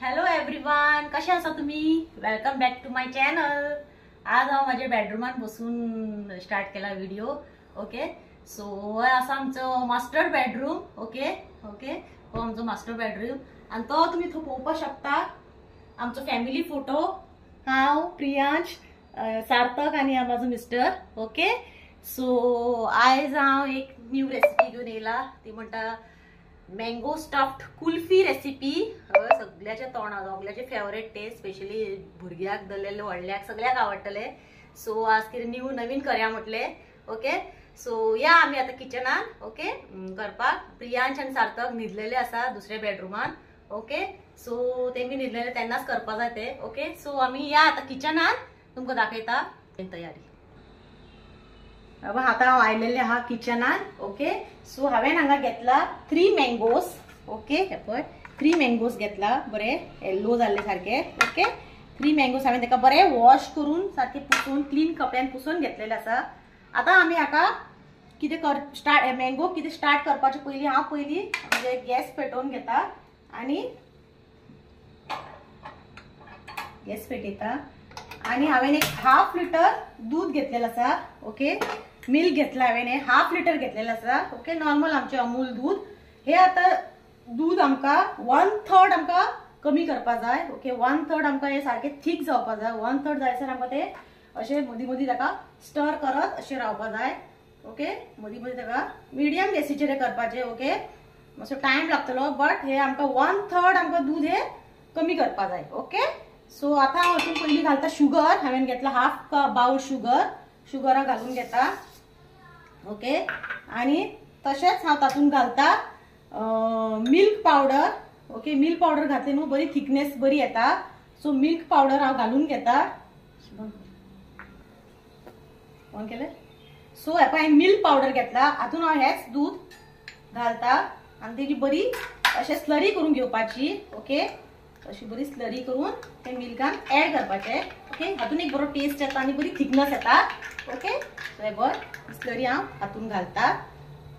Hello everyone, कशे आसा तुम्ही? Welcome back to my channel. आज हांव माझ्या बेडरूमान बसून स्टार्ट केला व्हिडिओ. ओके, सो हो आसा आमचो मास्टर बेडरूम. ओके ओके हो आमचो मास्टर बेडरूम आणि तो तुम्ही थंय पळोवपाक शकता. आमचो फॅमिली फोटो, हांव, प्रियांश, सार्थक आणि माझो मिस्टर. ओके, सो आयज हांव एक न्यू रेसिपी घेऊन येयला. ती म्हणटा मँगो स्टफ्ड कुल्फी रेसिपी. सगळ्याच्या तोंडात, सगळ्याचे फेवरेट टेस्ट, स्पेशली भुरग्याक धरलेले व्हडल्याक सगळ्याक आवडटले. सो आज कितें नवीन करया म्हटले. ओके, सो या आमी आता किचनान ओके करपाक. प्रियांश आणि सार्थक न्हिदलेले आसा दुसऱ्या बेडरूमान. ओके, सो तेमी न्हिदलेले तेन्नाच करपा जाय ते. ओके, सो आमी या आता किचनान तुमकां दाखयता तयारी. आता हांव आयलेले आहा किचनान. ओके, सो हांवें हांगा घेतला 3 मँगोज. ओके, हे पळय 3 मँगोज घेतला, बरे येल्लो जाल्ले सारखे. ओके, 3 मँगोज हांवें ताका बरे वॉश करून सारखे पुसून क्लीन कपड्यान पुसून घेतलेले आसा. आता आमी हाका कितें कर स्टार्ट मँगो कितें स्टार्ट करपाचे पयलीं हांव म्हणजे गॅस पेटोवन घेता आनी गॅस पेटयता आणि हांवें एक 1/2 लिटर दूध घेतलेलं आसा. ओके, मिल्क घेतला हांवें, 1/2 लिटर घेतलेलं आसा. ओके, नॉर्मल आमचे अमूल दूध. हे आता दूध आमकां 1/3 आमकां कमी करपा जाय. ओके, 1/3 आमकां हे सारखे थीक जावपा जाय. 1/3 जायसर आमकां ते अशें मदीं मदीं ताका स्टर करत अशें रावपा जाय. ओके, मदीं मदीं ताका मिडियम गॅसीचेर करपाचें. ओके, मातसो टायम लागतलो, बट हे आमकां 1/3 आमकां दूध हे कमी करपा जाय. ओके, सो आता हांव हातून पयलीं घालता शुगर. हांवें घेतला 1/2 बाउल शुगर घालून घेता. ओके, आणि तशेंच हांव तातून घालता milk powder. Okay, milk powder घातली न्हू बरी थिकनेस बरी येता. सो मिल्क पावडर हांव घालून घेता. ऑन केले. सो हेपळय हांवें मिल्क पावडर घेतला. हातून हांव हेच दूध घालता आणि तेजी बरी अशें स्लरी करून घेवपाची. ओके, अशी बरी स्लरी करून ते मिल्कान ऍड करपाचे. ओके, हातून एक बरो टेस्ट येता आणि बरी थिकनेस येता. ओके, सो हे बरं स्लरी हांव हातून घालता.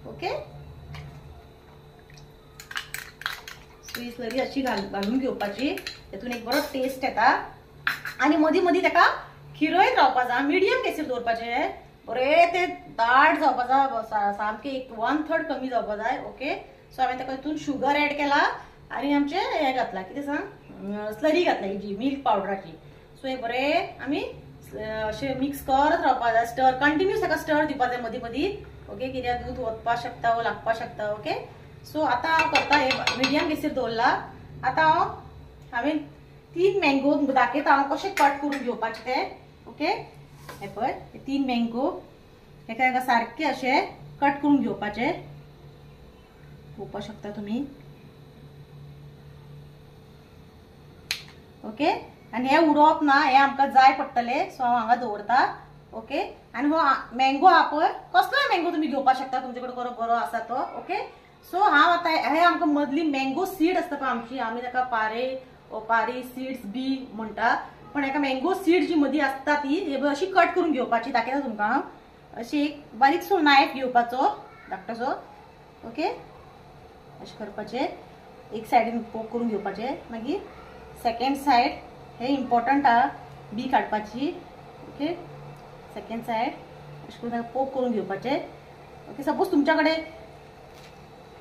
ओके, सो ही स्लरी अशी घालून घेवपाची. तातून एक बरो टेस्ट येता आणि मदीं मदीं ताका खिरयत रावपा जाय. मिडियम गॅसीर दवरपाचे. बरे ते दाट जावपा जाय, सामके एक 1/3 कमी जावपा जाय. ओके, सो हांवें ताका हितून शुगर ऍड केला आणि आमचे हे घातला कितें सांग स्लरी घातला ही मिल्क पावडराची. सो हे बरे आमी अशें मिक्स करत रावपा जाय. स्टर कंटिन्यूस ताका स्टर दिवपा जाय मदीं मदीं. ओके, कित्याक दूध वचपाक शकता वा लागपाक शकता. ओके, सो आता हांव करता हे मिडियम गॅसीर दवरला. आता हांवें 3 मँगो दाखयता हांव कशें कट करून घेवपाचे ते. ओके, हे पळय हे 3 मँगो एका सारखे अशे कट करून घेवपाचे. पळोवपाक शकता तुमी. ओके, आणि हे उडोवप ना, हे आमकां जाय पडटले. सो हांव हांगा दवरता. ओके, आणि हो मँगो हा पळय कसलोय मँगो तुमी घेवपाक शकता, तुमचे कडेन बरो आसा तो. ओके, सो हांव आतां हे आमकां मदली मँगो सीड आसता पळय आमची, आमी ताका पारी सीड्स बी म्हणटा, पण हेका मँगो सीड जी मदीं आसता ती हे अशी कट करून घेवपाची. दाखयता तुमकां हांव. अशी एक बारीकसो नायफ घेवपाचो धाकटोसो. ओके, अशें करपाचे. एक सायडीन पोक करून घेवपाचे. मागीर सेकंड सायड हे इम्पॉर्टंट आहा बी काडपाची. ओके, सेकंड सायड अशें करून पोक करून घेवपाचे. ओके, सपोज तुमच्या कडेन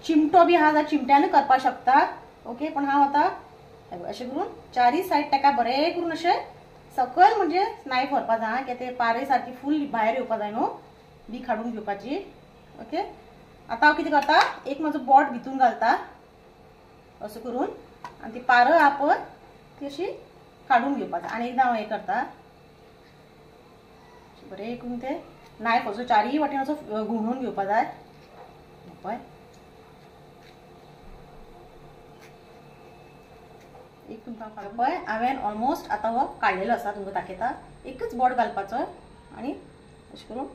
चिमटो बी आहा जाल्यार चिमट्यान करपाक शकता. ओके, पण हांव आतां अशें करून चारी सायड ताका बरें करून अशें सकयल म्हणजे नायफ व्हरपा जाय, कित्याक ते पारे सारकी फूल भायर येवपा जाय न्हू, बी काडून घेवपाची. ओके, आतां हांव कितें करता, एक म्हजो बोट भितून घालता असो करून, आनी ती पार आहा पळय ती अशी काडून घेवपाची. आनी एकदां हांव हें करता बरें करून ते नायफ असो चारी वाटेन असो घुंवडून घेवपा जाय. पळय एक तुमकां पळय हांवें ऑलमोस्ट आतां हो काडलेलो आसा. तुमकां दाखयता. एकच बोट घालपाचो आनी अशें करून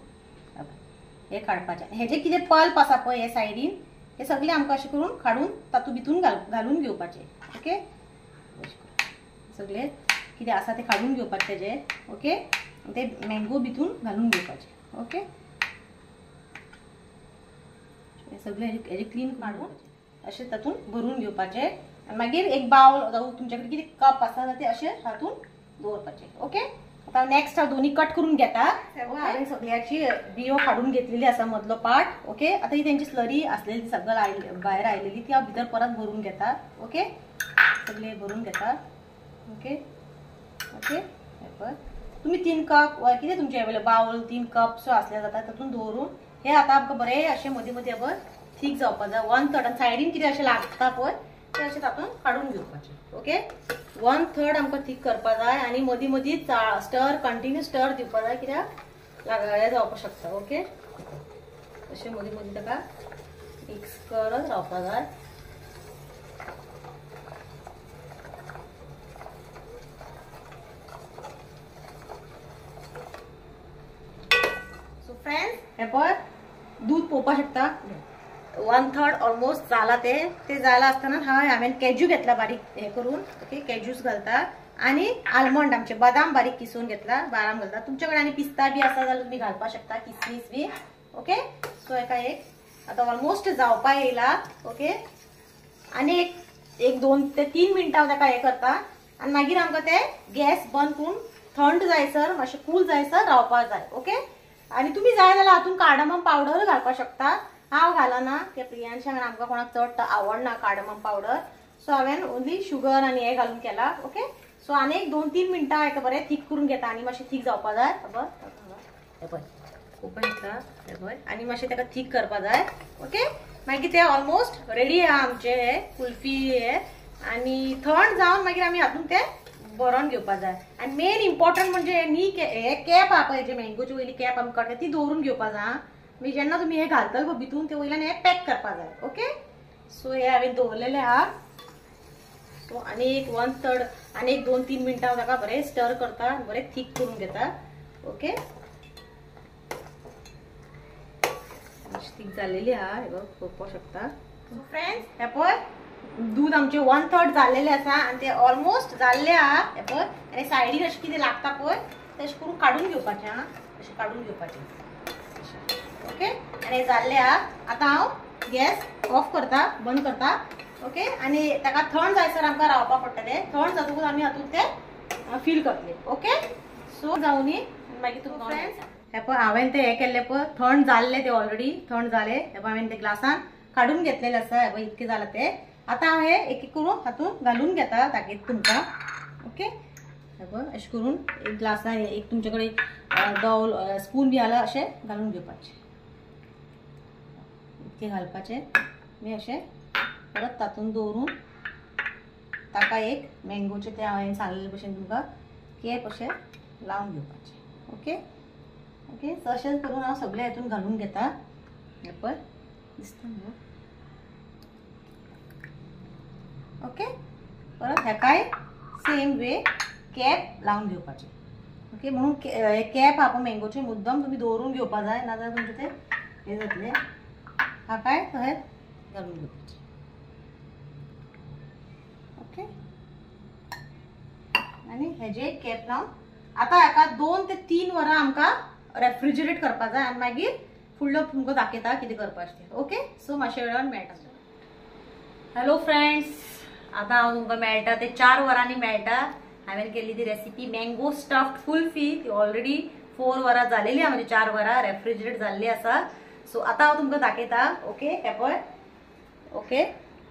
हे काडपाचें. हेजे कितें पल्प आसा पळय हे सायडीन हे सगळे आमकां अशें करून काडून तातूंत भितून घालून घेवपाचे. ओके, सगळे कितें आसा ते काडून घेवपाचे तेजे. ओके, ते मँगो भितून घालून घेवपाचे. ओके, हे सगळे हेजे क्लीन काडून अशें तातूंत भरून घेवपाचे. मागीर एक बाउल जावं तुमच्याकडे किती कप आसा ते असे हातून दवरपाचे. ओके, आता नेक्स्ट हांव दोन्ही कट करून घेता. हांवें सगळ्याची बियो काढून घेतलेली आसा मदलो पार्ट. ओके, आता ही त्यांची स्लरी असलेली सगळं भायर आयलेली ती हांव भितर परत भरून घेता. ओके, सगळे भरून घेता. ओके ओके, तुम्ही 3 कप वा कितें तुमचे अवेलेबल बाउल 3 कप सो असले जाता तातून दवरून हे आता आमकां बरे अशें मदीं मदीं अब थीक जावपाक जाय. 1/3 सायडीन कितें अशें लागता पळय ते अशें तातून काडून घेवपाचें. ओके, 1/3 आमकां थीक करपा जाय आनी मदीं मदीं स्टर कंटिन्यू स्टर दिवपा जाय कित्याक हे जावपाक शकता. ओके, अशें मदीं मदीं ताका मिक्स करत रावपा जाय. सो फ्रेंड्स हे पळय दूध पळोवपाक शकता 1/3 ऑलमोस्ट जाला ते जाला आसतना हांवें कॅज्यू घेतला बारीक हे करून. ओके, कॅज्यूस घालता आणि आल्मंड आमचे बदाम बारीक किसून घेतला बदाम घालता. तुमच्याकडे आणि पिस्ता बी आसा जाल्यार तुम्ही घालपाक शकता किसमिस बी. ओके, सो एका एक आता ऑलमोस्ट जावपा येयला. ओके, आणि एक 2 ते 3 मिनटां ताका हे करता आणि मागीर आमकां ते गॅस बंद करून थंड जायसर मातशें कूल जायसर रावपाक जाय. ओके, आणि तुम्ही जाय जाल्यार हातून कार्डमम पावडर घालपाक शकता. हांव घालना ते प्रियांशान आमकां कोणाक चड आवडना कार्डमम पावडर, सो हांवें ओन्ली शुगर आनी हे घालून केला. ओके, सो आनी एक 2-3 मिनटां हेका बरें थीक करून घेता आनी मातशें थीक जावपा जाय. हे पळय ओपन येता हे पळय आनी मातशें ताका थीक करपा जाय. ओके, मागीर ते ऑलमोस्ट रेडी आहा आमचे हे कुल्फी हे आनी थंड जावन मागीर आमी हातून ते बरोवन घेवपा जाय. आनी मेन इम्पॉर्टंट म्हणजे नी हे कॅप आहा पळय जे मँगोची वयली कॅप आमी काडटा ती दवरून घेवपा जाय. म्हणजे जेन्ना तुमी हे घालतले पळय भितून ते वयल्यान हे पॅक करपा जाय. ओके, सो हे हांवें दवरलेले आहा. सो आनी एक 1/3 आनी एक 2-3 मिनटां ताका बरें स्टर करता बरें थीक करून घेता. ओके, थीक जाल्लेली आहा हे पळोवपाक शकता. सो फ्रेंड्स हे पळय दूध आमचे 1/3 जाल्लेले आसा आनी ते ऑलमोस्ट जाल्ले आहा. हे पळय आनी सायडीन अशें कितें लागता पळय तशें करून काडून घेवपाचें. आहा अशें काडून घेवपाचें. ओके, आनी जाल्ले आहा. आतां हांव गॅस ऑफ करता बंद करता. ओके, आनी ताका थंड जायसर आमकां रावपाक पडटलें. थंड जातकूच आमी हातून ते फील करतले. ओके, सो जावनी मागीर तुमकां फ्रेंड्स हे पळय हांवें ते हे केल्ले पळय थंड जाल्ले ते ऑलरेडी थंड जाले. हे पळय हांवें ते ग्लासान काडून घेतलेले आसा. हे पळय इतके जाला ते. आतां हांव हे एक एक करून हातून घालून घेता दाखयता तुमकां. ओके, हे पळय अशें करून एक ग्लासान एक तुमचे कडेन बाउल स्पून बी आला अशें घालून घेवपाचें. इतके घालपाचे मी अशें परत तातून दवरून ताका एक मँगोचे ते हांवें सांगलेले भशेन तुमकां कॅप अशें लावन घेवपाचें. ओके ओके, सो अशें करून हांव सगळे हातून घालून घेता. हे पळय दिसता न्हू. ओके, परत हेकाय सेम वे कॅप लावन घेवपाचें. ओके, म्हणून कॅप आहा मँगोचे मुद्दम तुम्ही दवरून घेवपा जाय नाजाल्यार तुमचे ते हे जातले. हा काय थंय घालून घेवपाचें. ओके, आनी हेजे कॅप लावन आतां हेका 2 ते 3 वरां आमकां रेफ्रिजरेट करपा जाय आनी मागीर फुडलो तुमकां दाखयता कितें करपाचें. ओके, सो मातशे वेळान मेळटा. हॅलो फ्रेंड्स, आतां हांव तुमकां मेळटा ते 4 वरांनी मेळटा. हांवें केल्ली ती रेसिपी मँगो स्टफ्ड कुल्फी ती ऑलरेडी 4 वरां जालेली आहा. म्हणजे 4 वरां रेफ्रिजरेट जाल्ली आसा. सो आतां हांव तुमकां दाखयता. ओके, हे पळय. ओके,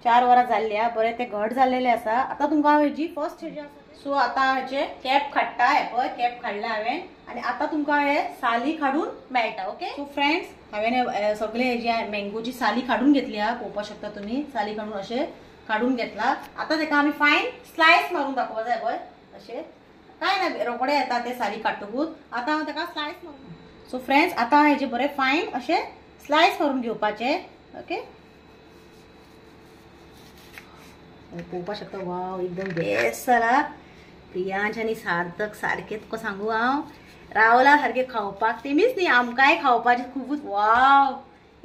4 वरां जाल्ली आहा बरें ते घट जाल्लेले आसा. आतां तुमकां हांव हेजी फर्स्ट हेजी आसा सो आतां हेचे कॅप काडटा. हे पळय कॅप काडला हांवें आनी आतां तुमकां हे साली काडून मेळटा. ओके, सो फ्रेंड्स हांवें सगळे हेजी मँगोची साली काडून घेतली आहा. पळोवपाक शकता तुमी साली काडून अशें काडून घेतला. आतां ताका आमी फायन स्लायस मारून दाखोवपा जाय. पळय अशें काय ना रोखडे येता ते साली काडटकूच. आतां हांव ताका स्लायस मारून. सो फ्रेंड्स आतां हेजे बरें फायन अशें स्लायस मारून घेवपाचे. ओके, पळोवपाक शकता. वाव एकदम बेस्ट जाला. प्रियांश आनी सार्थक सारके तुका सांगू हांव रावला सारखे खावपाक. तेमीच न्ही आमकांय खावपाचे खूबच. वाव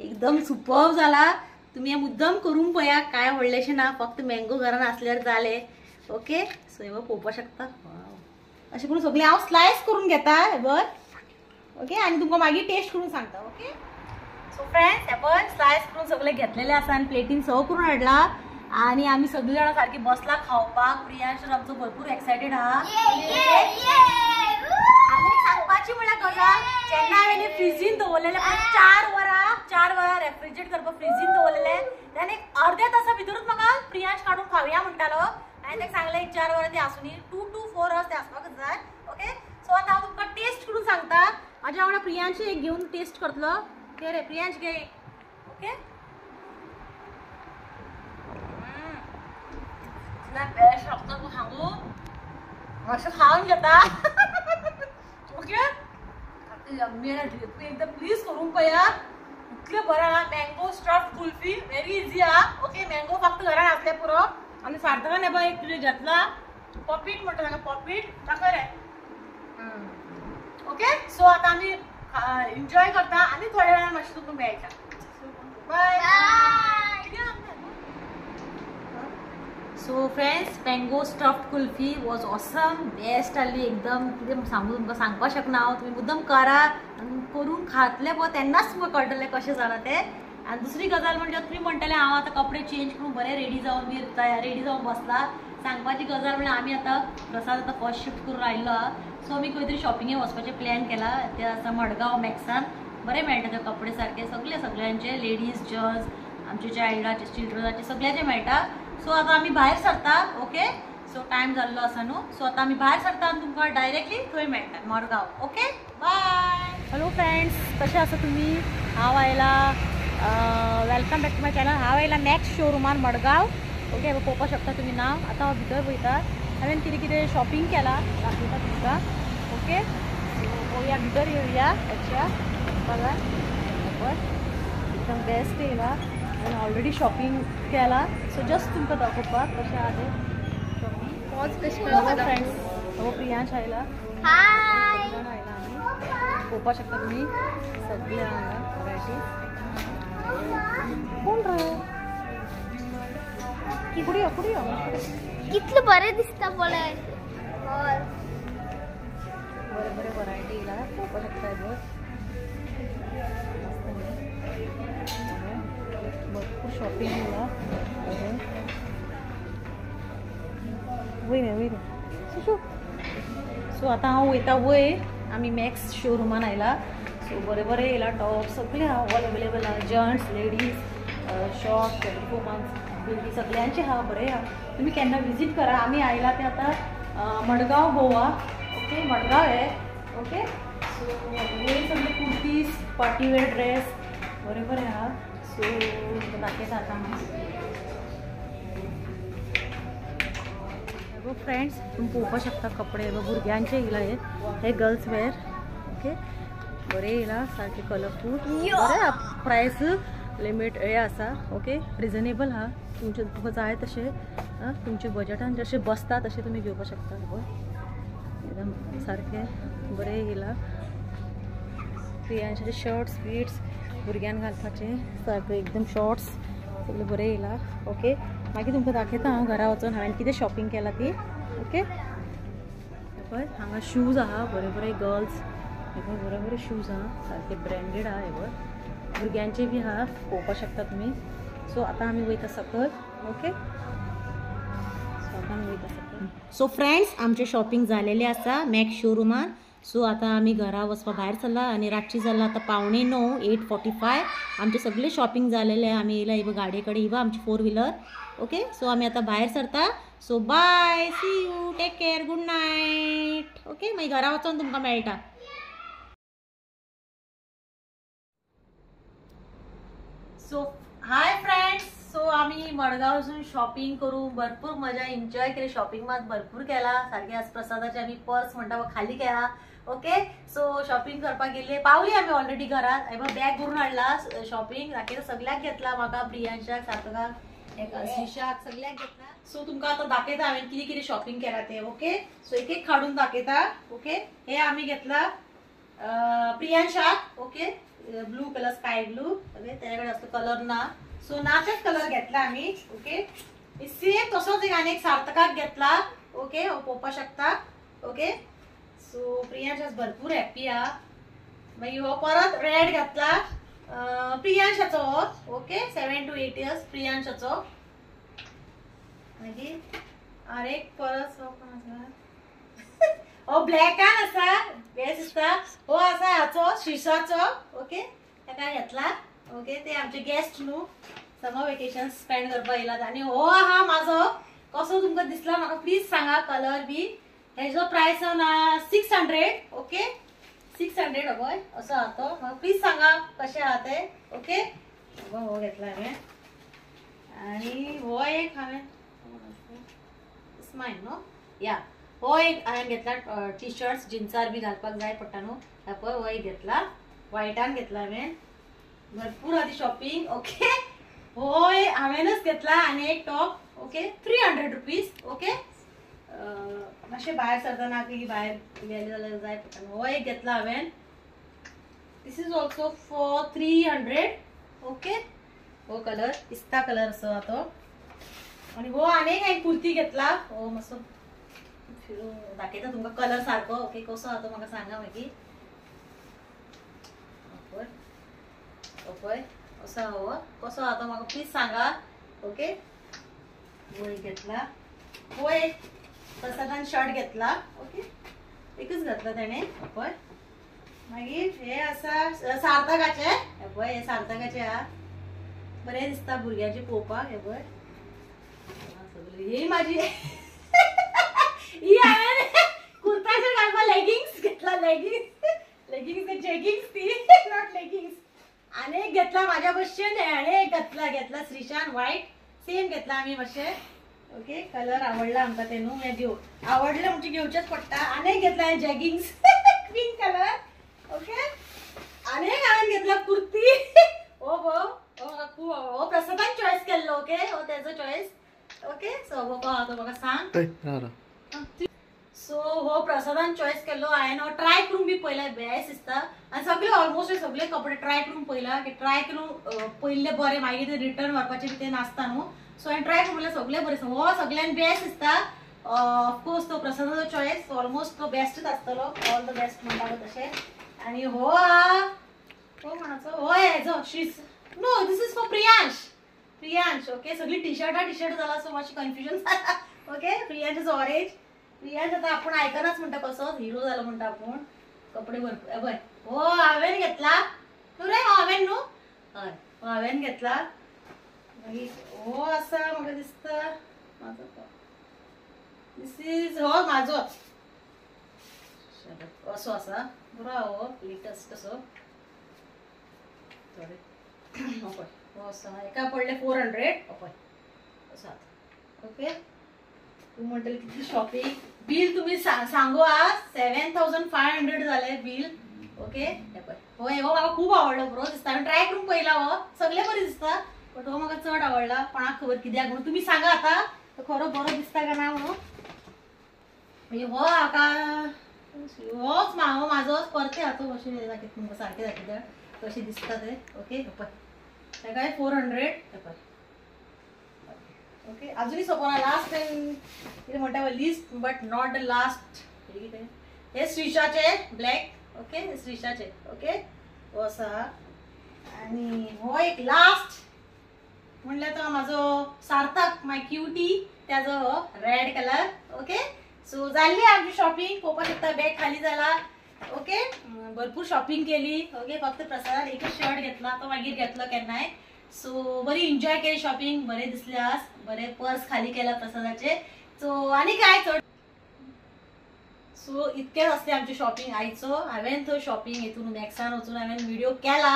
एकदम सुपर्ब जाला. तुम्ही हे मुद्दम करून पळया. काय व्हडलेशें ना, फक्त मँगो घरान आसल्यार जाले. ओके, सो हे पळोवपाक शकता. वाव अशें करून सगळे हांव स्लायस करून घेता. हे बघ. ओके, आनी तुमकां मागीर टेस्ट करून सांगता. ओके, सो फ्रेंड्स हे पळय स्लायस करून सगळे घेतलेले आसा आनी प्लेटीन सर्व करून हाडला. आणि आम्ही सगळी जाणां सारखी बसला खावपाक. प्रियांश आमचो भरपूर एक्सायटेड हा. आणि सांगपाची म्हळ्यार गजाल जेन्ना हांवें फ्रिजीन दवरलेले 4 वरां रेफ्रिजरेट करपाक फ्रिजीन दवरलेले तेन्ना एक अर्ध्या तासा भितरूच म्हाका प्रियांश काडून खावया म्हणटालो. हांवें ताका सांगलें एक 4 वरां ती आसूनी 2 to 4 hours ते आसपाकच जाय. ओके सो आतां हांव तुमकां टेस्ट करून सांगता. म्हाज्या वांगडा प्रियांश एक घेवन टेस्ट करतलो. घे रे प्रियांश घे. ओके बेस्ट लागता तू सांगू असं खाऊन घेता. ओके एकदम प्लीज करून पळया. इतले बरें हा. Mango stuffed kulfi very easy हा. ओके मँगो फक्त घरान आसले पुरो. आणि सार्थकान बाबा एक तुझे घेतला पॉपीट म्हणटा ताका पॉपीट ताका रे. ओके सो आता आम्ही एन्जॉय करता आणि थोड्या वेळान मातशें तुमकां मेळटा. Bye. So friends mango stuffed kulfi was awesome best आली एकदम. कितें सांगू तुमकां सांगपाक शकना हांव. तुमी मुद्दम करा करून खातले पळय तेन्नाच तुमकां कळटलें कशें जालां तें. आणि दुसरी गजाल म्हणजे तुमी म्हणटले हांव आतां कपडे चेंज करून बरें रेडी जावन बी रेडी जावन बसला. सांगपाची गजाल म्हणजे आमी आतां प्रसाद आतां फर्स्ट शिफ्ट करून आयिल्लो आहा. सो आमी खंय तरी शॉपिंगेक वचपाचें प्लॅन केला. ते आसा मडगांव मॅक्सान. बरे मेळटा ते कपडे सारके सगळ्यांचे लेडीज जर्स आमचे चायल्डाचे चिल्ड्रनाचे सगळ्याचे मेळटा. सो आतां आमी भायर सरता. ओके सो टायम जाल्लो आसा न्हू. सो आतां आमी भायर सरता आनी तुमकां डायरेक्टली थंय मेळटा Madgaon. Okay bye. Hello friends कशे आसा तुमी. हांव आयला welcome back to my channel. हांव आयला मॅक्स शोरुमान मडगांव. ओके पळोवपाक शकता तुमी नांव. आतां हांव भितर वयता. हांवें कितें कितें शॉपिंग केलां दाखयता तुमकां. ओके सो पळोवया भितर येवया. अच्छा बघा एकदम बेस्ट येयला. हांवें ऑलरेडी शॉपिंग केला. सो जस्ट तुमकां दाखोवपाक कशें आहा तें शॉपिंग. पॉज कशें करता फ्रेंड्स. हो प्रियांश आयला. हाय आयला आमी पळोवपाक शकता तुमी सगळे हांगा वरायटीज. कोण रे कितले बरें दिसता पळय. बरे वरायटी येयला पळोवपाक शकता. भरपूर शॉपिंग येयला. वयर सो आतां हांव वयता वयर. आमी मॅक्स शोरुमान आयला. सो बरे येयला टॉप सगळे हा ऑल अवेलेबल आहा. जंट्स लेडीज शॉर्ट 24 months बेबी सगळ्यांचे हा बरे हा. तुम्ही केन्ना विजीट करा. आम्ही आयला ते आता मडगांव गोवा. ओके मडगांव आहे. ओके सो हे सगळे कुर्तीज पार्टीवेअर ड्रेस बरे हा. सो दाखयता आता फ्रेंड्स. तुम्ही पळोवपाक शकता कपडे भुरग्यांचे येयला. हे गर्ल्स वेअर. ओके बरे येयला सारखे कलरफूल. बरे प्रायस लिमिट हे आसा. ओके रिजनेबल हा. तुमकां जाय तशें तुमच्या बजेटान जशें बसता तशें तुमी घेवपाक शकता. एकदम सारखे बरे येयला. प्रियांशाचे शर्ट्स बीट्स भुरग्यांक घालपाचे सारके एकदम शॉर्ट्स सगळे बरे येयला. ओके मागीर तुमकां दाखयता हांव घरा वचून हांवें कितें शॉपिंग केला ती. ओके पळय हांगा शूज आहा बरे गर्ल्स. हे बरे शूज आहा सारके ब्रँडेड आहा. हे भुरग्यांचे बी आहा पळोवपाक शकता तुमी. सो आतां आमी वयता सकयल. ओके सो आतां आमी वयता सकयल. सो फ्रेंड्स आमचे शॉपिंग जालेले आसा मॅक्स शोरुमान. सो आतां आमी घरा वचपाक भायर सरला आनी रातची जालां आतां 9:15 8:45. आमचे सगळे शॉपिंग जालेले. आमी येयला ही गाडये कडेन ही आमची 4 व्हिलर. ओके सो आमी आतां भायर सरता. So bye see you take care good night. Okay मागीर घरा वचून तुमकां मेळटा. So hi friends. सो आम्ही मडगांव वचून शॉपिंग करून भरपूर मजा एन्जॉय केली. शॉपिंग मात भरपूर केला सारखे. आज प्रसादाचे आम्ही पर्स म्हणटा खाली केला. ओके सो शॉपिंग करपाक गेले पावली आम्ही ऑलरेडी घरात. बॅग भरून हाडला शॉपिंग दाखयता सगळ्याक घेतला. म्हाका प्रियांशाक सार्थकाक एक शिशाक सगळ्याक घेतला. सो तुमकां आतां दाखयता हांवें कितें कितें शॉपिंग केला ते. ओके सो एक एक काडून दाखयता. ओके हे आम्ही घेतला प्रियांशाक. Okay blue colour sky blue. Okay त्याच्याकडे असतो कलर ना. सो नाचच कलर घेतला आम्ही. ओके सेम तसोच एक अनेक सार्थकाक घेतला. ओके पळोवपाक शकता. ओके सो प्रियांश भरपूर हॅप्पी हा. मागीर हो परत रेड घेतला प्रियांशाचो. ओके 7 to 8 years प्रियांशाचो. मागीर आनी एक परत ब्लॅकान आसा बेस्ट दिसता हो आसा हाचो शिशाचो ओके ताका घेतला ओके ते आमचे गेस्ट न्हू समर वेकेशन स्पेंड करपाक येयलात आनी हो आहा म्हाजो कसो तुमकां दिसला म्हाका प्लीज सांगा कलर बी हेजो प्रायस ना 600 ओके 600 हय असो आहा तो म्हाका प्लीज सांगा कशें आहा ते ओके हो घेतला हांवें आनी हो एक हांवें स्माइल नो या हो एक हांवें घेतला टी शर्ट्स जिन्सार बी घालपाक जाय पडटा न्हू पळय हो एक घेतला व्हायटान घेतला हांवें भरपूर आदी शॉपिंग ओके हो हांवेंनच घेतला आनी एक टॉप ओके 300 रुपीज ओके मातशें भायर सरतना की भायर गेले जाल्यार जाय पडटा हो एक घेतला हांवें दिस इज ऑल्सो फॉर 300 ओके हो कलर पिस्ता कलर असो हा तो आणि हो अनेक एक कुर्ती घेतला हो मस्त फिरून दाखयता तुमका कलर सारको ओके कसो हा तो म्हाका सांगा मागीर ओके असो हो कसो हा तो म्हाका प्लीज सांगा ओके हो एक घेतला हो एक प्रसादान शर्ट घेतला ओके एकच घातला तेणे पळय मागीर हे आसा सार्थकाचे पळय हे सार्थकाचे हा बरे दिसता भुरग्यांचे पळोवपाक हे पळय ही माझी ही हांवें कुर्ताचेर घालपाक लेगिंग्स घेतला लेगिंग्स जेगिंग्स ती नॉट लेगिंग्स आनी एक घेतला म्हाज्या भशेन आनी एक घेतला श्रीशान व्हाईट सेम घेतला आमी मातशें ओके कलर आवडला आमकां ते न्हू हें घेव आवडले म्हणजे घेवचेच पडटा आनी एक घेतला हांवें जेगिंग्स पिंक कलर ओके आनी एक हांवें घेतला कुर्ती हो हो प्रसादान चॉईस केल्लो ओके हो तेजो चॉईस ओके सो हो तो म्हाका सांग सो हो प्रसादान चॉईस केल्लो हांवें हो ट्राय करून बी पयला बेस्ट दिसता आनी सगळे ऑलमोस्ट सगळे कपडे ट्राय करून पयला की ट्राय करून पयले बरे मागीर ते रिटर्न व्हरपाचे बी ते नासता न्हू सो हांवें ट्राय करून पयले सगळे बरे हो सगळ्यान बेस्ट दिसता ऑफकोर्स तो प्रसादाचो चॉईस ऑलमोस्ट तो बेस्टच आसतलो ऑल द बेस्ट म्हणटा तशें आनी हो हो म्हणाचो हो हेजो शीस no this is for Priyansh okay सगळी टी शर्ट जाला सो मातशी कन्फ्युजन जाला okay Priyansh is orange Priyansh आता आपण आयकनाच म्हणटा कसो हिरो जालो म्हणटा आपण कपडे भरपूर बय हो हांवें घेतला तू रे हांवें न्हू हय हांवें घेतला मागीर हो आसा म्हाका दिसता म्हाजो दिस इज हो म्हाजोच असो आसा बरो हो लेटस्ट असो पळय हो आसा एका पडले 400 पळय असो ओके तू म्हणटले कितली शॉपिंग बिल तुम्ही सांगो आ 7500 जाले बिल ओके हे पळय हो हो म्हाका खूब आवडलो बरो दिसता हांवें ट्राय करून पयला हो सगळे बरे दिसता बट हो म्हाका चड आवडला कोणाक खबर कित्याक म्हणून तुमी सांगा आता खरो बरो दिसता काय ना म्हणून म्हणजे हो हाका होच हो म्हाजोच परते हाचो अशें दाखयता तुमकां सारकें दाखयता कशें दिसता ते ओके पळय ताका 400 हे पळय ओके अजूनही सोपना लास्ट टाइम कितें म्हणटा list but not the last हे श्रीशाचे ब्लॅक ओके श्रीशाचे ओके हो आसा आनी हो एक लास्ट म्हणल्यार तो म्हाजो सार्थक माय क्यूटी त्याचो रेड कलर ओके सो जाल्ली आमची शॉपिंग पळोवपाक शकता बॅग खाली जाला ओके भरपूर शॉपिंग केली ओके फक्त प्रसादान एकच शर्ट घेतला तो मागीर घेतलो केन्नाय सो बरी एन्जॉय केली शॉपिंग बरे दिसले आज बरे पर्स खाली केला प्रसादाचे सो आनी काय चड सो इतकेच असते आमची शॉपिंग आयचो हांवें थंय शॉपिंग हेतून मॅक्सान वचून हांवें व्हिडिओ केला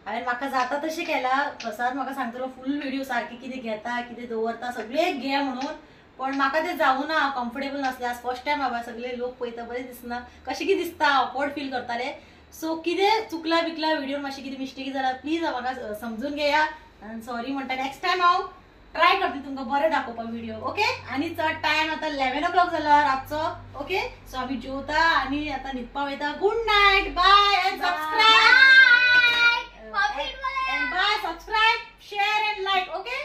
हांवें म्हाका जाता तशें केला प्रसाद म्हाका सांगतलो फुल व्हिडिओ सारकी कितें घेता कितें दवरता सगळे घे म्हणून पण म्हाका ते जावना कम्फर्टेबल नासले आज फर्स्ट टाइम बाबा सगळे लोक पळयता बरें दिसना कशें कितें दिसता ऑकवर्ड फील करताले सो कितें चुकला बिकला व्हिडिओन मातशी कितें मिस्टेक जाल्या प्लीज म्हाका समजून घेया आनी सॉरी म्हणटा नेक्स्ट टाइम हांव ट्राय करते तुमकां बरें दाखोवपाक व्हिडिओ ओके आनी चड टाइम आतां 11 o'clock जाला रातचो ओके सो आमी जेवता आनी आतां न्हिदपा वयता good night bye and subscribe bye subscribe share and like okay